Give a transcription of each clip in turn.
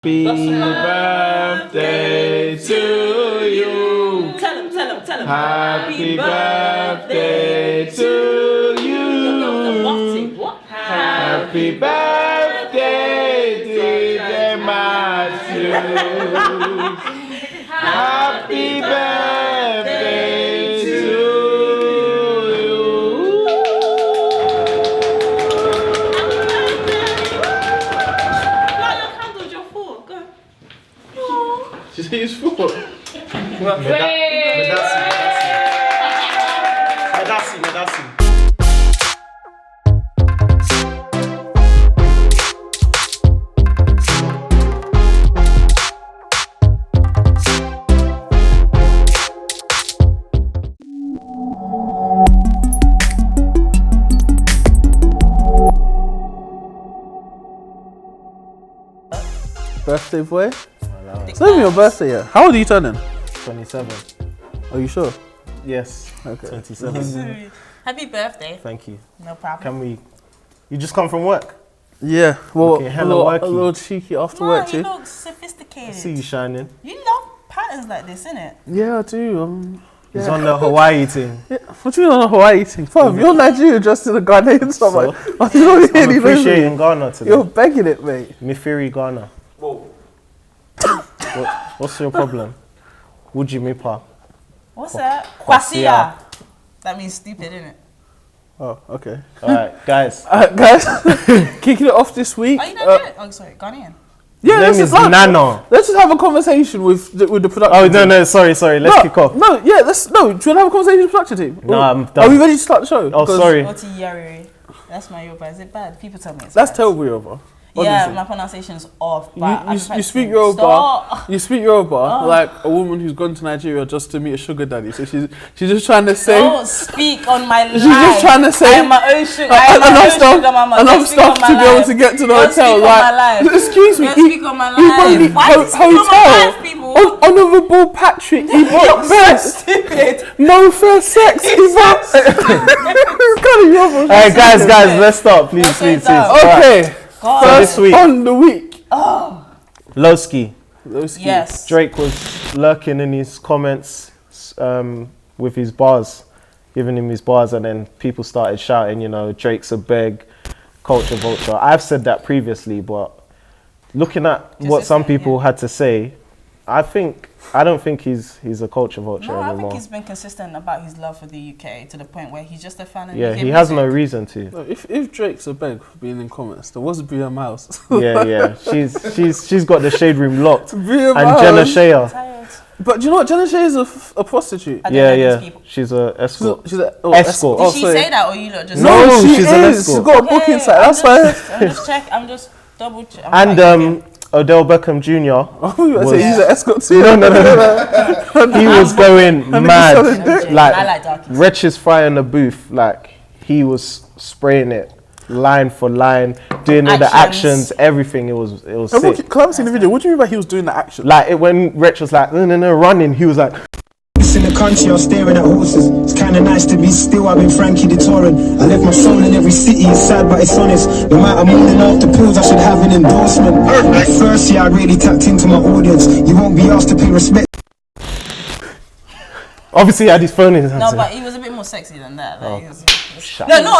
Happy birthday to you. Tell him. Happy birthday to you. What? Happy birthday, dear Matthew. Happy birthday to you. Light your candles, you're full. Go. She said it's full. Medasi. Birthday boy? It's not even your birthday yet. How old are you turning? 27. Are you sure? Yes. Okay. 27. Happy birthday. Thank you. No problem. Can we? You just come from work? Yeah. Well, Okay, a hella little worky. cheeky after No, work you too. look sophisticated. I see you shining. You love patterns like this, innit? Yeah, I do. He's Yeah. on the Hawaii thing. Yeah. What do you mean on a Hawaii thing? Fam, you're Nigerian dressed in a Ghanaian summer. So? I don't know I'm really appreciating Ghana today. You're begging it, mate. Mifiri Ghana. What's your problem? Wujimipa. What's that? Kwasia. That means stupid, innit? Oh, okay. Alright, guys. Guys, kicking it off this week. Are you Nigerian? Oh, sorry, Ghanaian. Yeah, His name is Nano. Let's just have a conversation with the production Oh, team. no, sorry. Let's kick off. No, yeah, do you want to have a conversation with the production team? No, I'm Are done. we ready to start the show? Oh, Because sorry. Oti Yariri. That's my Yoruba. Is it bad? People tell me it's That's bad. terrible, Yoruba. Yeah, Honestly. my pronunciation is off. But You speak Yoruba. Stop. You speak Yoruba like a woman who's gone to Nigeria just to meet a sugar daddy. So she's just trying to say. Don't speak on my life. She's just trying to say. I am my own sugar. I am my own sugar mama. Don't enough speak stuff on my to be able life. to get to the Don't hotel. speak on my life. Excuse me. Don't speak on my He bought life. me Why do you speak on my life, people? Honourable Patrick. He bought first. Stupid. No first sex. He bought. It's kind of Yoruba. Alright, guys, let's start, please. Okay. God. So First this week, on the week. Loski. Yes. Drake was lurking in his comments with his bars, giving him his bars, and then people started shouting, Drake's a beg, culture vulture. I've said that previously, but looking at what some people had to say, I don't think he's a culture vulture No, I anymore. think he's been consistent about his love for the UK to the point where he's just a fan of Yeah, UK he has no music. reason to. No, if Drake's a beg for being in comments, there was Bria Miles. Yeah. She's got the shade room locked. Bria And Miles. Jenna Shea. Tired. But do you know what? Jenna Shea is a prostitute. I don't know Yeah. these people. She's a escort. She's a Escort. Did Oh, she sorry. say that or you lot just? No, she she's an is. escort. She's got a booking site. That's why. I'm just double check. And Odell Beckham Jr. Oh, you was- say he's an escort too. No. He was going mad. I Like, like darkies. Wretch is frying the booth. Like, he was spraying it line for line, doing all the actions, everything. It was sick. Because I haven't seen the video. What do you mean by he was doing the action? Like, when Wretch was like, no, running, he was like, In the country, I was staring at horses. It's kinda nice to be still. I've been Frankie the Torrent. I left my soul in every city. It's sad, but it's honest. No matter morning after pills, I should have an endorsement. At first, yeah, I really tapped into my audience. You won't be asked to pay respect. obviously he had his phone in his No, hand. but he was a bit more sexy than that. Like, he was, Shut no, up. no, Wow,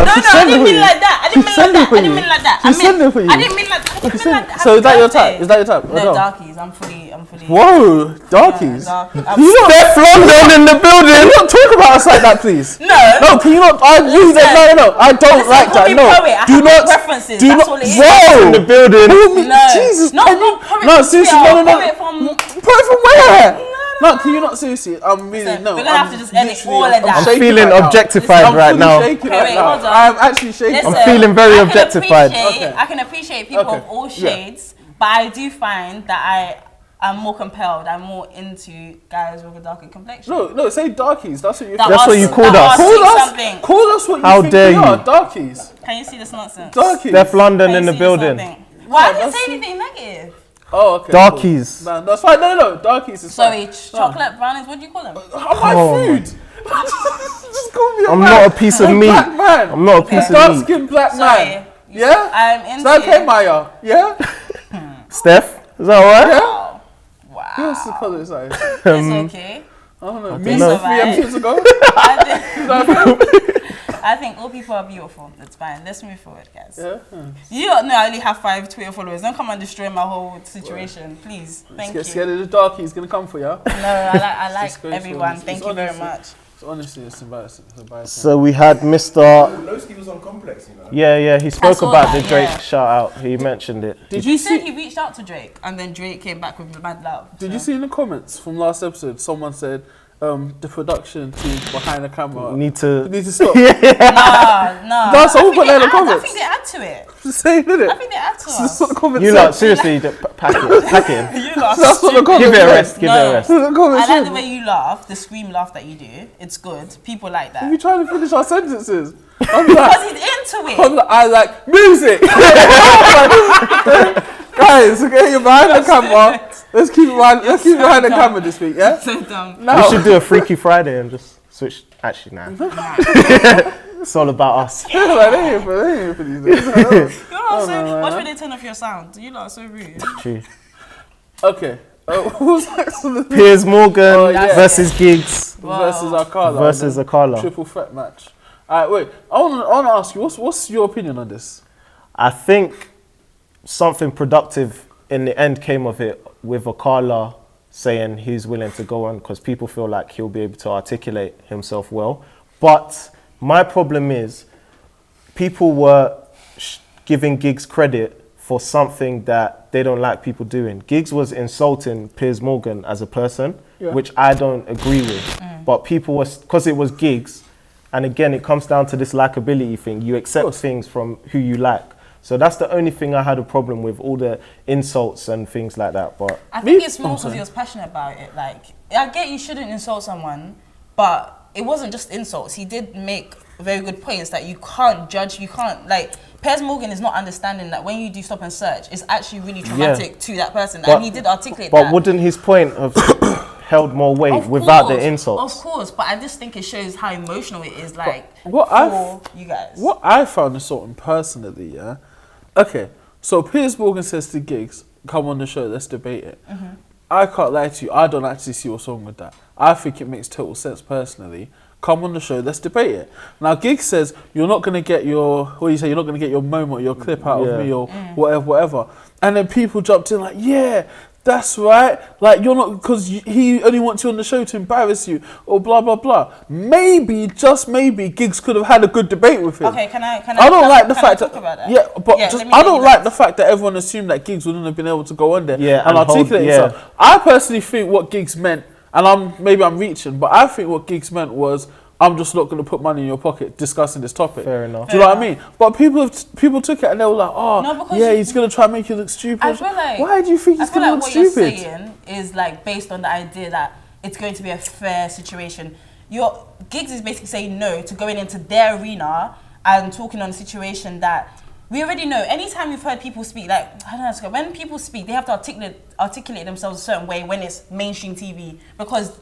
I she's sending didn't for mean you. like that. I didn't mean She's like that. sending for I didn't you. mean like that. She's sending for you. I didn't mean like that. I didn't mean like that. So is that your Happy type? Is that your type? birthday. No. No, darkies. I'm fully. Whoa, darkies. Steph London in the building. Can you not talk about us like that, please? No, can you not? I really don't. No. I don't Listen, like call that. me No, poet. I do have not. preferences. Do That's not. all it is. Whoa, In the building. No, Jesus. no, can no, you- poet no, from seriously, Twitter, no. poet from- Poet from where? No, can you not seriously? I'm really Listen, no. we're gonna have to just edit all of that. I'm I'm shaking feeling right now. objectified I'm right fully now. shaking Okay, right wait, now. hold on. I'm actually shaking. Listen, I'm feeling very I can objectified. appreciate- I can appreciate people Okay. of all Yeah. shades, but I do find that I'm more compelled. I'm more into guys with a darker complexion. No, say darkies. That's what you. That That's are- what you called that us. are Call saying us. something. Call us what you How think dare we are. you. Darkies. Can you see this nonsense? Darkies. Steph London Can you in the see building. something? Why Oh, did you that's- say anything negative? Oh, okay. Darkies. Cool. Nah, that's fine. No. Darkies is Sorry, fine. chocolate brownies. What do you call them? My Oh, food. Just call me a I'm man. not a piece of A meat. black man. I'm not a piece Dark of meat. skinned black Sorry. man. Yeah? I'm Is into that okay, Maya? Yeah? Steph, is that alright? Wow. Who else is colour is that? It's okay. I don't know. I Me don't know. 3 episodes ago. I think all people are beautiful. It's fine. Let's move forward, guys. Yeah. You don't know I only have 5 Twitter followers. Don't come and destroy my whole situation, please. Thank you. Get scared of the dark. He's gonna come for you. No, I like disgraceful. everyone. It's Thank you very honestly- much. Honestly, it's embarrassing. It's embarrassing. So we had Mr. Loski was on Complex, you know. Yeah, he spoke saw about that, the Drake yeah. shout out. He mentioned it. Did He you said see? he reached out to Drake, and then Drake came back with mad love. Did you see in the comments from last episode? Someone said the production team behind the camera Need to. need to stop. Nah. That's all I we put think there in the I comments. think they add to it. Just saying, did it? I think they add to That's us. what the comments You said. lot, seriously, pack it. You laugh. That's what the comments Give it a said. rest. Give it a rest. That's what the comments I like the said. way you laugh, the scream laugh that you do. It's good. People like We that. trying to finish our sentences. I'm Because like, he's into it. I'm like, I like music. Guys, okay, you're behind the camera. Let's keep it behind the camera this week, yeah? So dumb. We should do a Freaky Friday and just switch. Actually, nah. It's all about us. Like, they ain't for these days. You're not so. Watch when they turn off your sound. You lot are so rude. True. Okay. Who's next on the Piers Morgan Oh, yeah. versus Giggs versus Akala? versus Akala. Triple threat match. Alright, wait. I want to ask you, what's your opinion on this? I think something productive in the end came of it with Akala saying he's willing to go on because people feel like he'll be able to articulate himself well. But my problem is people were giving Giggs credit for something that they don't like people doing. Giggs was insulting Piers Morgan as a person, which I don't agree with. But people was, because it was Giggs, and again, it comes down to this likability thing. You accept things from who you like. So that's the only thing I had a problem with, all the insults and things like that. But I think it's more because he was passionate about it. Like, I get you shouldn't insult someone, but it wasn't just insults. He did make very good points that you can't judge, you can't, like, Piers Morgan is not understanding that when you do stop and search, it's actually really traumatic to that person. And he did articulate that. But wouldn't his point have held more weight Of without the course, insults? Of course, but I just think it shows how emotional it is, like, what for you guys. What I found insulting personally, yeah. Okay, so Piers Morgan says to Giggs, "Come on the show, let's debate it." I can't lie to you, I don't actually see what's wrong with that. I think it makes total sense personally. Come on the show, let's debate it. Now Giggs says you're not gonna get your, what do you say? You're not gonna get your moment, your clip out of me, or whatever. And then people jumped in like, yeah. That's right. Like, you're not, because he only wants you on the show to embarrass you, or blah blah blah. Maybe, just maybe, Giggs could have had a good debate with him. Okay, can I don't like the can I fact talk that, about that? yeah, but Yeah, just, let me I know don't you like guys. the fact that everyone assumed that Giggs wouldn't have been able to go on there Yeah, and and hold- articulate yeah. himself. I personally think what Giggs meant, and maybe I'm reaching, but I think what Giggs meant was, I'm just not going to put money in your pocket discussing this topic. Fair enough. Do you know what I mean? But people took it and they were like, oh, No, because yeah, he's going to try and make you look stupid. I feel like, why do you think he's I feel going to like look what stupid? you're saying is like based on the idea that it's going to be a fair situation. Your Giggs is basically saying no to going into their arena and talking on a situation that we already know. Anytime you've heard people speak, like, I don't know, when people speak, they have to articulate themselves a certain way when it's mainstream TV, because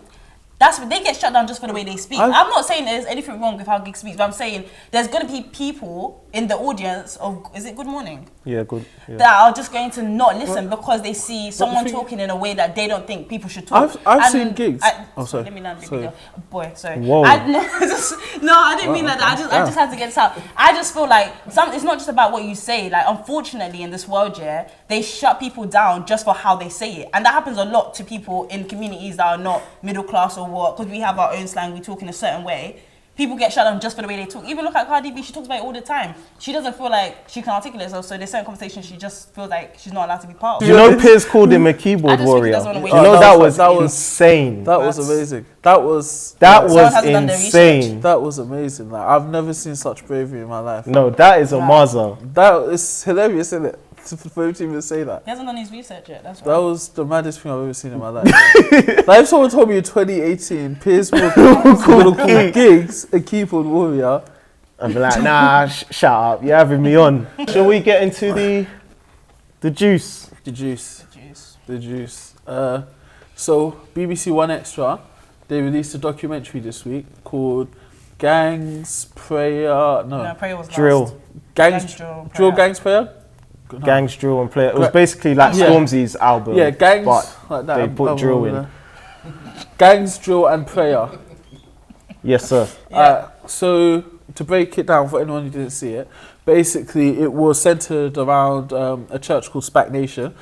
that's when they get shut down just for the way they speak. I'm not saying there's anything wrong with how Giggs speaks, but I'm saying there's going to be people in the audience of, is it Good Morning? Yeah, good. Yeah. That are just going to not listen because they see someone talking in a way that they don't think people should talk. I've seen Giggs. Sorry. Let me land the video. Boy, sorry. Whoa. I didn't mean like that. I just had to get this out. I just feel like it's not just about what you say. Like, unfortunately, in this world, yeah, they shut people down just for how they say it, and that happens a lot to people in communities that are not middle class or what. Because we have our own slang, we talk in a certain way. People get shut down just for the way they talk. Even look at Cardi B, she talks about it all the time. She doesn't feel like she can articulate herself, so there's certain conversations she just feels like she's not allowed to be part of. Do you know Piers called him a I keyboard just think he warrior? doesn't Do wanna you wait. know that that was- was insane? That was amazing. That was Someone hasn't done their insane. that was amazing. Like, I've never seen such bravery in my life. No, that is a Maza. That is hilarious, isn't it? For him to even say that. He hasn't done his research yet, that's That right. was the maddest thing I've ever seen in my life. Like, if someone told me in 2018, Piers Morgan was going to call Giggs a keyboard warrior, I'd be like, nah, shut up. You're having me on. Shall we get into the juice? the juice. So BBC One Extra, they released a documentary this week called Gangs Prayer. No, prayer was Drill. last. Gangs Drill, Drill prayer. Gangs Prayer. Gangs, drill, and prayer. It was basically like Stormzy's album. Yeah, gangs. But Like that, they put drill in. Gangs, drill, and prayer. Yes, sir. So to break it down for anyone who didn't see it, basically it was centered around a church called SPAC Nation,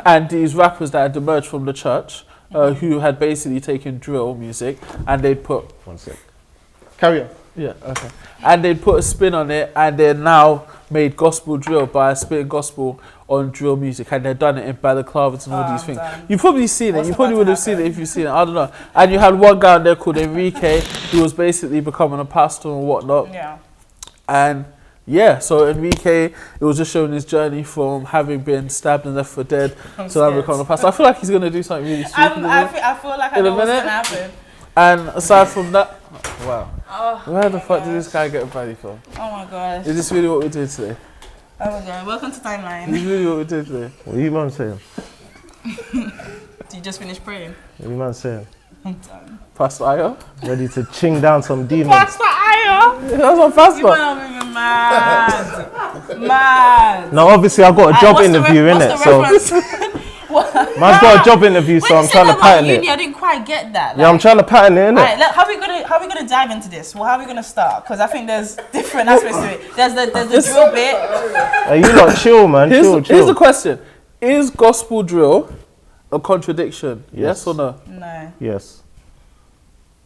and these rappers that had emerged from the church, who had basically taken drill music and they'd put. One sec. Carry on. Yeah, okay. And they'd put a spin on it, and they're now made gospel drill by spitting gospel on drill music, and they've done it in balaclavas and all these things. You've probably seen it. You probably would have seen it if you've seen it. I don't know. And you had one guy on there called Enrique, who was basically becoming a pastor and whatnot. Yeah. And yeah, so Enrique, it was just showing his journey from having been stabbed and left for dead to now becoming a pastor. I feel like he's gonna do something really stupid. I feel like I know what's gonna happen. And aside from that, wow. Where the fuck did this guy get a baddie from? Oh my gosh. Is this really what we're doing today? Oh my god. Welcome to Timeline. Is this really what we're doing today? What are you man saying? Did you just finish praying? What are you man saying? I'm done. Pastor Ayo? Ready to ching down some demons. Pastor Ayo! That's not pastor. You are moving mad. Mad. Now, obviously, I've got a job interview, innit? So, man's got a job interview, so I'm trying to pattern it. I didn't quite get that. Yeah, I'm trying to pattern it, innit? Alright, how are we gonna dive into this? Well, how are we gonna start? Because I think there's different aspects to it. There's the drill bit. Hey, you lot chill, man. Chill. Here's the question: is gospel drill a contradiction? Yes or no? No. Yes.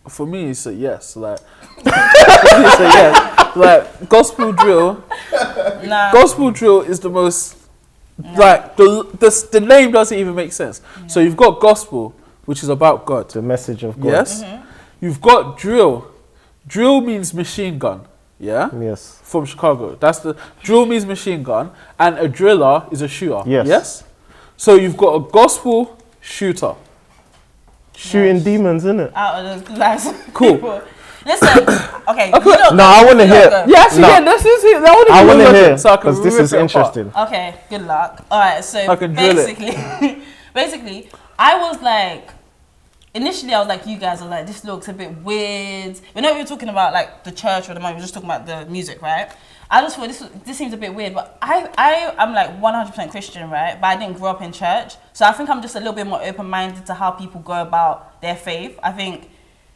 For me, it's a yes. Like, it's a yes. Like gospel drill. Nah. Gospel drill is the most. Like the name doesn't even make sense. Yeah. So you've got gospel, which is about God. The message of God. Yes. You've got drill. Drill means machine gun. Yeah. Yes. From Chicago. That's the drill means machine gun, and a driller is a shooter. Yes. Yes. So you've got a gospel shooter. Shooting demons, innit? Out of the lives of Cool. people. Listen, okay. No, I want to hear. Yes, yeah, this is it. I want to hear so because this is interesting. Okay, good luck. All right, so I can drill basically, I was like, initially I was like, you guys are like, this looks a bit weird. We know we were talking about like the church or the moment, we were just talking about the music, right? I just thought this seems a bit weird, but I'm like 100% Christian, right? But I didn't grow up in church, so I think I'm just a little bit more open-minded to how people go about their faith. I think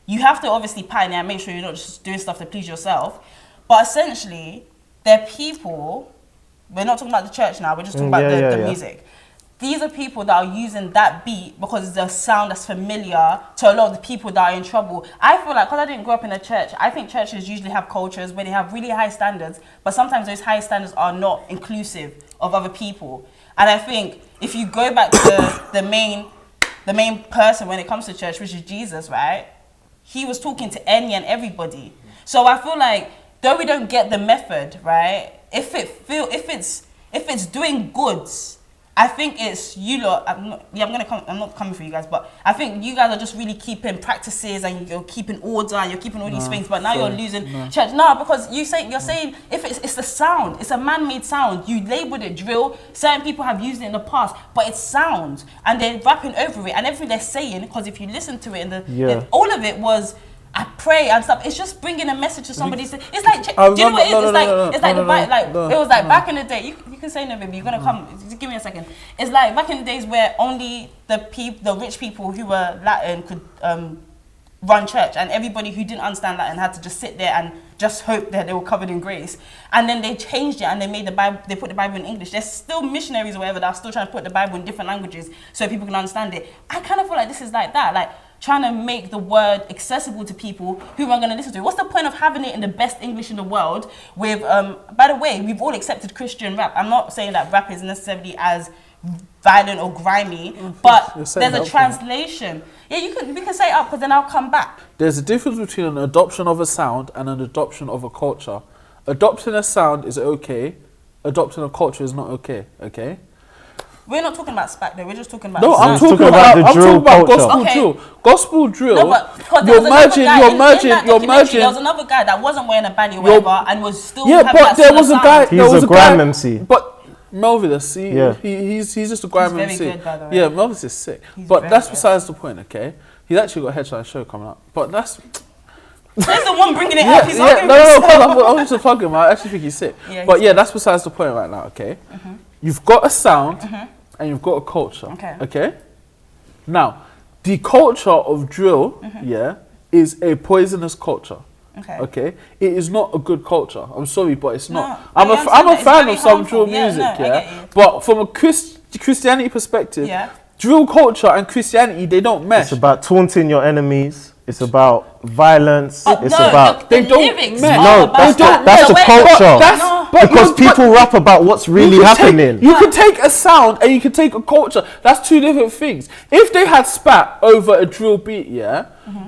you have to obviously pioneer and make sure you're not just doing stuff to please yourself. But essentially, they're people, we're not talking about the church now, we're just talking about the music. These are people that are using that beat because it's a sound that's familiar to a lot of the people that are in trouble. I feel like, because I didn't grow up in a church, I think churches usually have cultures where they have really high standards, but sometimes those high standards are not inclusive of other people. And I think if you go back to the main person when it comes to church, which is Jesus, right? He was talking to any and everybody. So I feel like, though we don't get the method, right? If it's doing goods, I think it's you lot. I'm not coming for you guys, but I think you guys are just really keeping practices and you're keeping order and you're keeping all these things. But now you're losing church. No, because you're saying if it's the sound, it's a man-made sound. You labeled it drill. Certain people have used it in the past, but it's sound and they're rapping over it and everything they're saying. Because if you listen to it, all of it was. I pray and stuff. It's just bringing a message to somebody. It's like, do you know what it is? It's like it was like back in the day. You can say no, baby. You're gonna come. Just give me a second. It's like back in the days where only the rich people who were Latin could run church, and everybody who didn't understand Latin had to just sit there and just hope that they were covered in grace. And then they changed it and they made the Bible. They put the Bible in English. There's still missionaries or whatever that are still trying to put the Bible in different languages so people can understand it. I kind of feel like this is like that. Like, trying to make the word accessible to people who are going to listen to it. What's the point of having it in the best English in the world with, by the way, we've all accepted Christian rap. I'm not saying that rap is necessarily as violent or grimy, but there's a translation. Yeah, we can say it up because then I'll come back. There's a difference between an adoption of a sound and an adoption of a culture. Adopting a sound is okay. Adopting a culture is not okay, okay? We're not talking about SPAC though, we're just talking about... No, I'm talking about gospel drill. Gospel drill. No, but you're merging. There was another guy that wasn't wearing a baddie or whatever and was still... Yeah, but there was a guy... He's a grime MC. But Melvis, he's just a grime MC. He's very good, by the way. Yeah, Melvis is sick. But that's besides the point, okay? He's actually got a headline show coming up. But that's... There's the one bringing it Yeah, up. He's yeah, arguing no, with himself. I'm just plugging him. I actually think he's sick. Yeah, But he's yeah, that's besides the point right now, okay? You've got a sound and you've got a culture, okay? Now, the culture of drill, yeah, is a poisonous culture. Okay, it is not a good culture. I'm sorry, but it's not. I'm a fan of some drill music, but from a Christianity perspective, drill culture and Christianity, they don't mesh. It's about taunting your enemies. It's about violence. It's about the lyrics. No, that's the culture. Because people rap about what's really happening. You can take a sound and you can take a culture. That's two different things. If they had spat over a drill beat,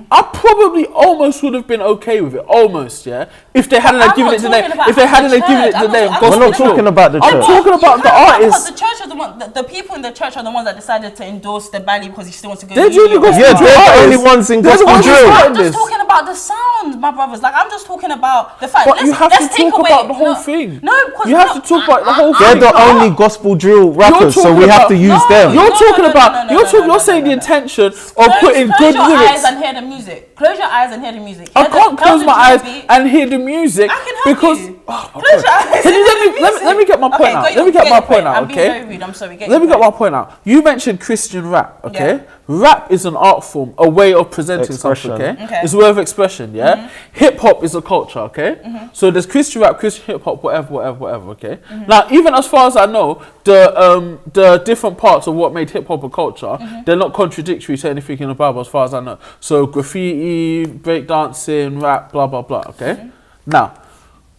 I probably almost would have been okay with it. Almost, if they hadn't given it the name. If they hadn't given it the name. We're not talking about the church. I'm talking about the artists. The church are the one. The people in the church are the ones that decided to endorse the Bali because he still wants to go. They're doing the Yeah, they're the only ones in gospel drill. I'm just talking about the sound, my brothers. Like I'm just talking about the fact. But you have to talk about the whole thing. No, because you have to talk about the whole thing. They're the only gospel drill rappers, so we have to use them. You're talking about. You're saying the intention of putting good lyrics. Close your eyes and hear the music. Close your eyes and hear the music. I can't close my eyes and hear the music because. Close your eyes. Let me get my point out. Let me get my point out. I'm being very rude. I'm sorry. Let me get my point out. You mentioned Christian rap. Okay. Rap is an art form, a way of presenting something. Okay. It's a way of expression. Yeah. Hip hop is a culture. Okay. So there's Christian rap, Christian hip hop, whatever. Okay. Now, even as far as I know, the different parts of what made hip hop a culture, they're not contradictory to anything in the Bible, as far as I know. So graffiti, breakdancing, rap, blah blah blah. Okay. Now,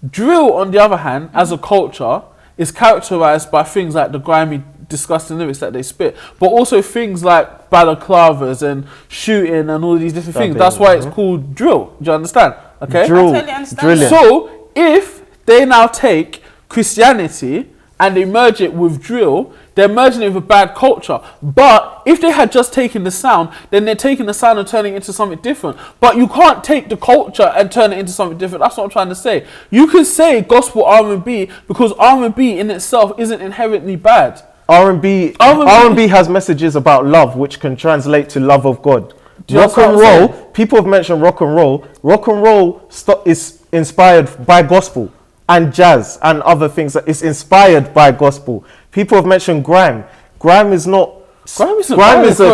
drill, on the other hand, as a culture, is characterized by things like the grimy, disgusting lyrics that they spit, but also things like balaclavas and shooting and all these different things. That's why it's called drill. Do you understand? Okay. Drill. I totally understand. So if they now take Christianity and they merge it with drill, they're merging it with a bad culture. But if they had just taken the sound, then they're taking the sound and turning it into something different. But you can't take the culture and turn it into something different. That's what I'm trying to say. You can say gospel R&B because R&B in itself isn't inherently bad. R&B has messages about love, which can translate to love of God. Rock and roll, people have mentioned rock and roll. Rock and roll is inspired by gospel and jazz and other things. It's inspired by gospel. People have mentioned grime. Grime is a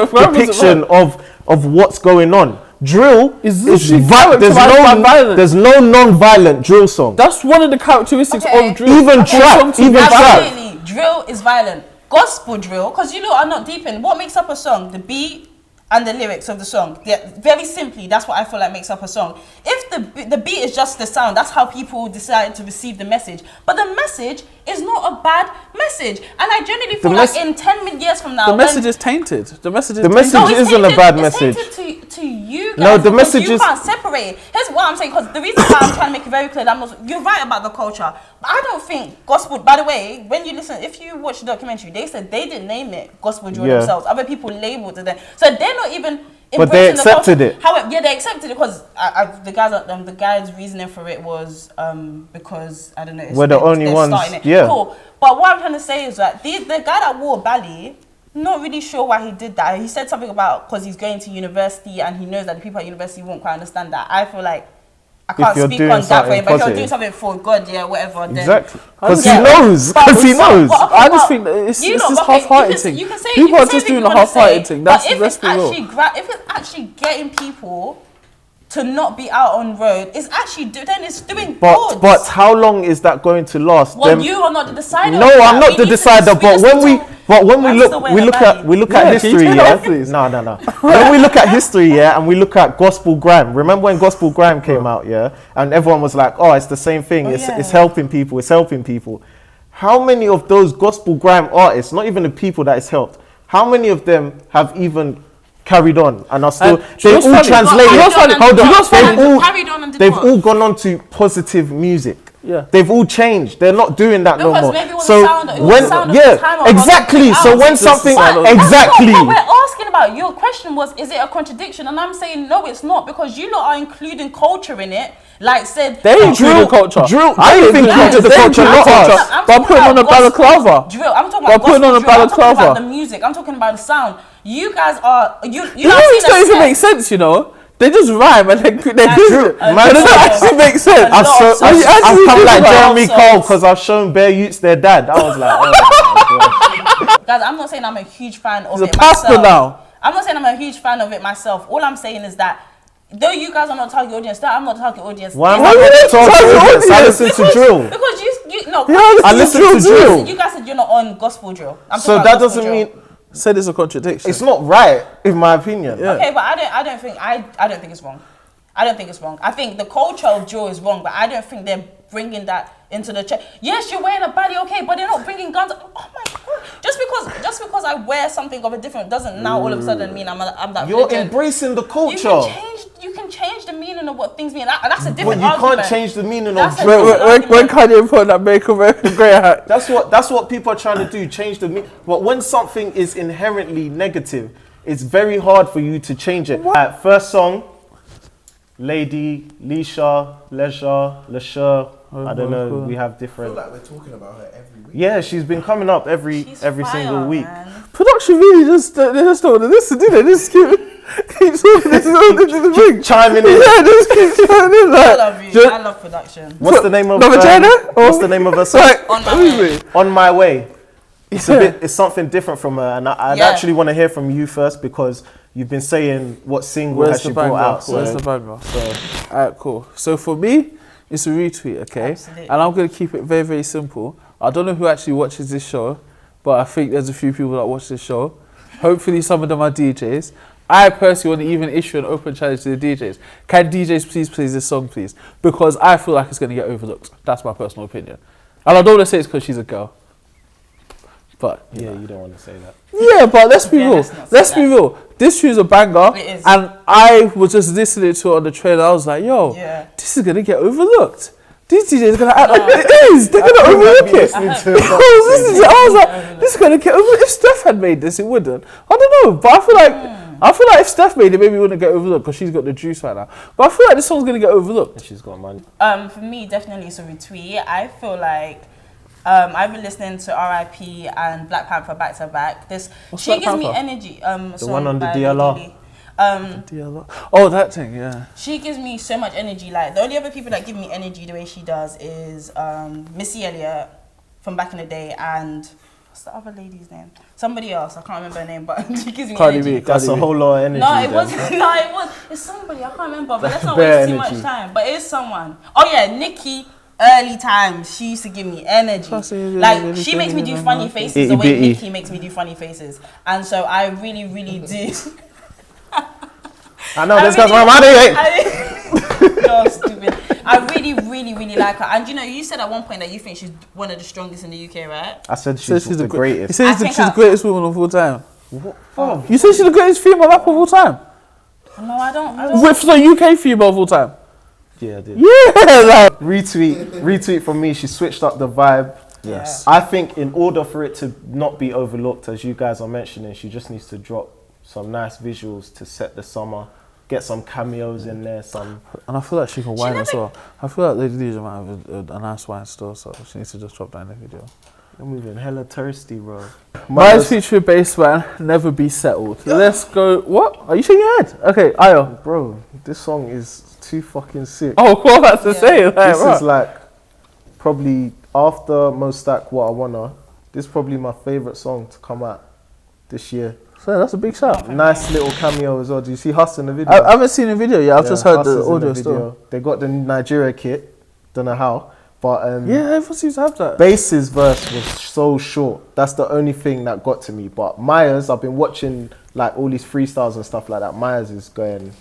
depiction of what's going on. Drill there's no non-violent drill song. That's one of the characteristics of drill. Even trap. Absolutely, drill is violent. Gospel drill, because you lot are not deep in what makes up a song, the beat and the lyrics of the song. Very simply, that's what I feel like makes up a song. If the beat is just the sound, that's how people decide to receive the message. But the message is not a bad message. And I genuinely feel like in 10 years from now... The message is tainted. The message isn't a bad message. It's tainted to you guys. No, the message you can't separate it. Here's what I'm saying, because the reason why I'm trying to make it very clear, you're right about the culture. But I don't think gospel... By the way, when you listen, if you watch the documentary, they said they didn't name it gospel drill themselves. Other people labeled it. So they're not even... But they accepted it. However, they accepted it because the guy's reasoning for it was because I don't know. We're the only ones. Yeah. Cool. But what I'm trying to say is that the guy that wore Bali, not really sure why he did that. He said something about because he's going to university and he knows that the people at university won't quite understand that. I feel like I can't speak on that for him, but if you're doing something for God, whatever. Then exactly. Because he knows. Because he knows. I just think that it's just half-hearted thing. People are just doing a half-hearted thing. That's if it's actually getting people to not be out on road, it's actually then it's doing good. But how long is that going to last? Well, you are not the decider. No, I'm not the decider. But when we look at history, no. When we look at history, and we look at gospel grime. Remember when gospel grime came out, and everyone was like, "Oh, it's the same thing. It's helping people. It's helping people." How many of those gospel grime artists, not even the people that it's helped, how many of them have even carried on and are still? They've all translated. They've all gone on to positive music. Yeah, they've all changed. They're not doing that no more. So exactly. So when something exactly. What we're asking about, your question was, is it a contradiction? And I'm saying no, it's not, because you lot are including culture in it. Like said, they include culture. Drill. I think the culture, not us. By putting on a balaclava. Drill. I'm talking about putting on a balaclava. I'm talking about the music. I'm talking about the sound. You guys are you. This don't even make sense, you know. They just rhyme and then they That's do. a But does that lot. actually make sense? A lot of songs. I've come like Jeremy songs. Cole because I've shown bare youths their dad. I was like, oh my God. Guys, I'm not saying I'm a huge fan of He's a it pastor myself. now. I'm not saying I'm a huge fan of it myself. All I'm saying is that though you guys are not target audience, that I'm not target audience. Why am Why I would not you talking target audience? I audience? listen to drill. Because you no. I listen to drill. You guys said you're not on gospel drill. I'm So talking about that gospel doesn't drill. mean Said it's a contradiction. it's not right, in my opinion. Yeah. Okay, but I don't think it's wrong. I don't think it's wrong. I think the culture of drill is wrong, but I don't think they're bringing that into the church. Yes, you're wearing a baddie, okay, but they're not bringing guns. Oh my God! Just because I wear something of a different doesn't now all of a sudden mean I'm that. You're religion. embracing the culture. You can change the meaning of what things mean. That's a But different you argument. can't change the meaning That's of a drill. different When Kanye put on that Make America Great hat. That's what people are trying to do, change the meaning. But when something is inherently negative, it's very hard for you to change it. First song, Lady, Leshurr, Leshurr. I don't know. We have I feel different. like we're talking about her every week. Yeah, she's been coming up every She's single fire, week. man. Production really just they just don't want to listen, do they? Just keep talking. This is all this is the thing. Chiming in. Yeah, just keep chiming in. I Like, love you. just- I love production. What's the name of No vagina? What's the name of her song? Like, On My honestly. On My Way. It's Yeah. a bit. It's something different from her, and I'd Yeah. actually want to hear from you first because you've been saying what single Where's has the she brought banger? out. Where's So the banger? Alright, cool. So for me, it's a retweet, okay? Absolutely. And I'm gonna keep it very, very simple. I don't know who actually watches this show, but I think there's a few people that watch this show. Hopefully some of them are DJs. I personally want to even issue an open challenge to the DJs. Can DJs please play this song, please? Because I feel like it's gonna get overlooked. That's my personal opinion. And I don't want to say it's because she's a girl. But yeah, you don't want to say that. yeah, but let's be Yeah, real. let's not say Let's be that. real. This tune's a banger. It is. And I was just listening to it on the trailer. I was like, yo, Yeah. this is going to get overlooked. These DJs are going to act like it is. They're going to overlook it. Listening to Because I was like, this is going to get overlooked. If Steph had made this, it wouldn't. I don't know. But I feel like if Steph made it, maybe it wouldn't get overlooked because she's got the juice right now. But I feel like this song's going to get overlooked. She's got money. For me, definitely it's a retweet. I feel like I've been listening to R.I.P. and Black Panther back to back. What's She Black gives me Panther? energy. The one on the DLR. Oh, that thing, yeah. She gives me so much energy. Like the only other people that give me energy the way she does is Missy Elliott from back in the day and what's the other lady's name? Somebody else. I can't remember her name, but she gives me Cardi energy. B. That's a whole lot of energy. No, it then. wasn't. No, it was. It's somebody. I can't remember. But let's not Bare waste too energy. much time. But it is someone. Oh yeah, Nikki. Early times, she used to give me energy. Like she makes me do funny faces the way Itty-bitty. Nikki makes me do funny faces, and so I really, really do. I know this guy's my money. You're stupid. I really, really, really like her. And you know, you said at one point that you think she's one of the strongest in the UK, right? I said He she's the You greatest. said I she's think the greatest woman of all time. Oh. You said she's the greatest female rapper of all time. No, I don't. With the UK female of all time. Yeah, I did. Yeah, like, Retweet from me. She switched up the vibe. Yes. I think in order for it to not be overlooked, as you guys are mentioning, she just needs to drop some nice visuals to set the summer. Get some cameos in there. and I feel like she can whine as well. I feel like Lady Deja might have a nice whine still, so she needs to just drop that in the video. I'm moving hella thirsty, bro. Mine's featuring Baseman, Never Be Settled. Let's go. What? Are you shaking your head? Okay, Ayo. Bro, this song is too fucking sick. Oh, what am I about to say? Like, This right. is like probably after Most Stack What I Wanna. This is probably my favorite song to come out this year. So that's a big shout. Nice little cameo as well. Do you see Huss in the video? I haven't seen the video yet. I've just heard Huss the is in audio video. still. They got the Nigeria kit. Don't know how, but Yeah, everyone seems to have that. Bass's verse was so short. That's the only thing that got to me. But Myers, I've been watching like all these freestyles and stuff like that. Myers is going,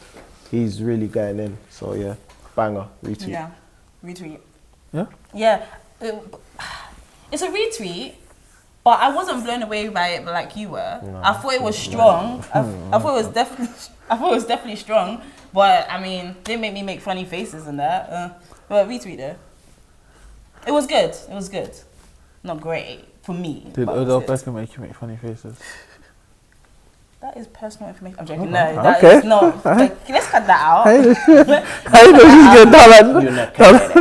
he's really going in. So yeah, banger, retweet. Yeah, retweet. Yeah? Yeah, it's a retweet, but I wasn't blown away by it like you were. I thought it was strong. I thought it was definitely strong. But I mean, they make me make funny faces and that. But retweet though. It was good. It was good. Not great for me. Did but it was Odell good. Beckham make you make funny faces? That is personal information. I'm joking. No, that okay. is not. Like, let's cut that out. I know she's getting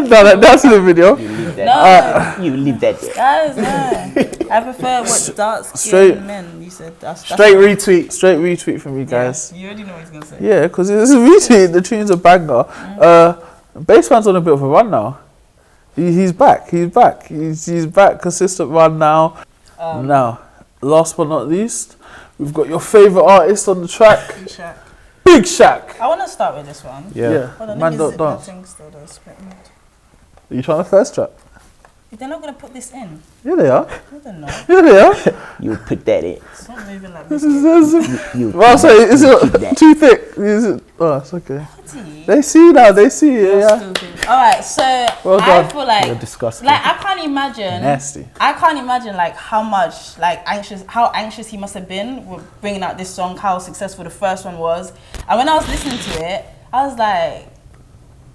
down like that's in the video. No, You leave that there. guys, no. I prefer what dark straight- skinned men. You said that's Straight retweet. Straight retweet from you guys. Yeah, you already know what he's gonna say. Yeah, because it's a retweet. The tune's a banger. Baseman's on a bit of a run now. He's back. He's back. He's back. Consistent run now. Now, last but not least, we've got your favorite artist on the track, Shaq. Big Shaq. I want to start with this one. Yeah. Hold on, Man let me don't zip my dance. things though, though, spit mode. Are you trying to first track? They're not gonna put this in. Yeah, they are. I don't know. Yeah, they are. You would put that in. It's not moving like This this. is. Well, so is it too thick? Is it? Oh, it's okay. They see now. They see it. Yeah. All right, so Well I done. feel like, You're disgusting. like I can't imagine. Nasty. I can't imagine like how much how anxious he must have been with bringing out this song. How successful the first one was, and when I was listening to it, I was like,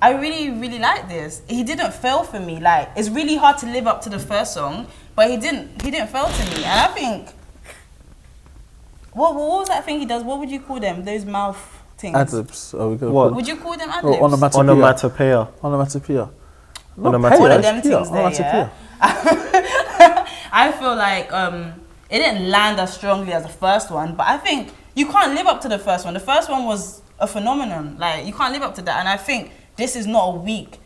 I really, really like this. He didn't fail for me. Like it's really hard to live up to the first song, but he didn't fail to me. And I think, what was that thing he does? What would you call them? Those mouth things. Ad-libs. Are we gonna What? call Would you call them it? ad-libs? Onomatopoeia. Onomatopoeia. Onomatopoeia. Onomatopoeia. One of them Onomatopoeia. things there, Onomatopoeia. yeah. I feel like it didn't land as strongly as the first one, but I think you can't live up to the first one. The first one was a phenomenon. Like you can't live up to that, and I think this is not a weak.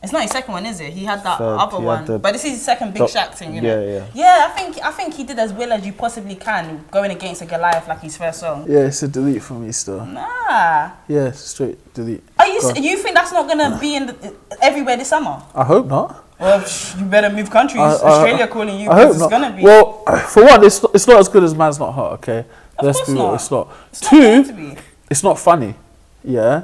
It's not his second one, is it? He had that Third, other he had one, the but this is his second Big Shaq thing, you know. Yeah. Yeah, I think he did as well as you possibly can going against a Goliath like his first song. Yeah, it's a delete for me still. Nah. Yeah, straight delete. Are you Go on. you think that's not gonna be in everywhere this summer? I hope not. Well, you better move countries. Australia calling you I hope because it's not. gonna be. Well, for one, it's not as good as Man's Not Hot, okay? Of Let's course be real, not. it's not. It's not going to Two, be. it's not funny. Yeah?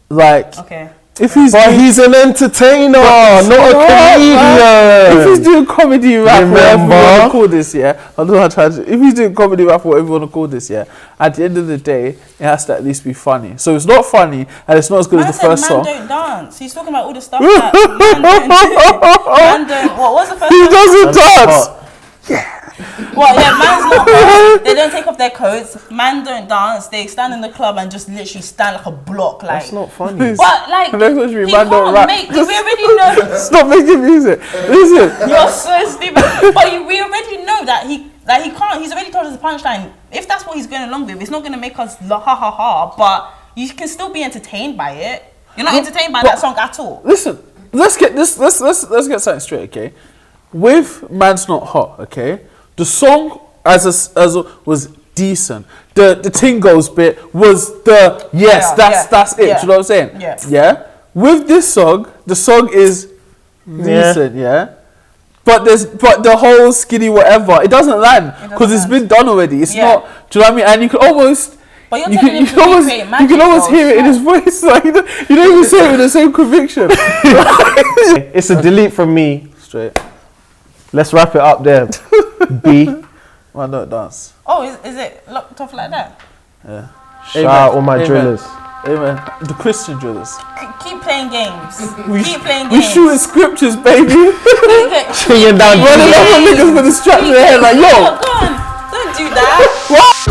Like, Okay. if he's But he's an entertainer, not a comedian. If he's doing comedy rap, whatever you Remember? want to call this, yeah, I don't know how to translate. If he's doing comedy rap, whatever you want to call this, yeah, at the end of the day, it has to at least be funny. So it's not funny, and it's not as good Man as the said first man song. don't dance. He's talking about all the stuff that man don't do. Man don't. What was the first He one? doesn't dance. What? Yeah, man's not dance. They don't take off their coats. Man don't dance. They stand in the club and just literally stand like a block. Like. That's not funny. But like, Next one should be he man don't can't rap. make. We already know. Stop making music. Listen. You're so stupid. But we already know that he can't. He's already told us the punchline. If that's what he's going along with, it's not going to make us ha ha ha. But you can still be entertained by it. You're not entertained by that song at all. Listen, let's get this. Let's get something straight, okay? With Man's Not Hot, okay? The song was decent. The Tingles bit was the yes. Yeah, that's it. yeah, Do you know what I'm saying? yeah. Yeah. With this song, the song is decent. Yeah. But the whole skinny whatever, it doesn't land because it's been done already. It's Yeah. not. Do you know what I mean? And you can almost. But you're You telling him can to almost recreate magic, hear it in his voice. Like you don't even say it with the same conviction. It's a delete from me. Straight. Let's wrap it up there. B. Man, don't dance. Oh, is it locked off like that? Yeah. Shout out all my Amen. drillers. Amen. The Christian drillers. Keep playing games. Keep playing We games. shooting scriptures, baby. Chilling down. Running up on niggas with the strap in their head like, yo. Go on. Don't do that. What?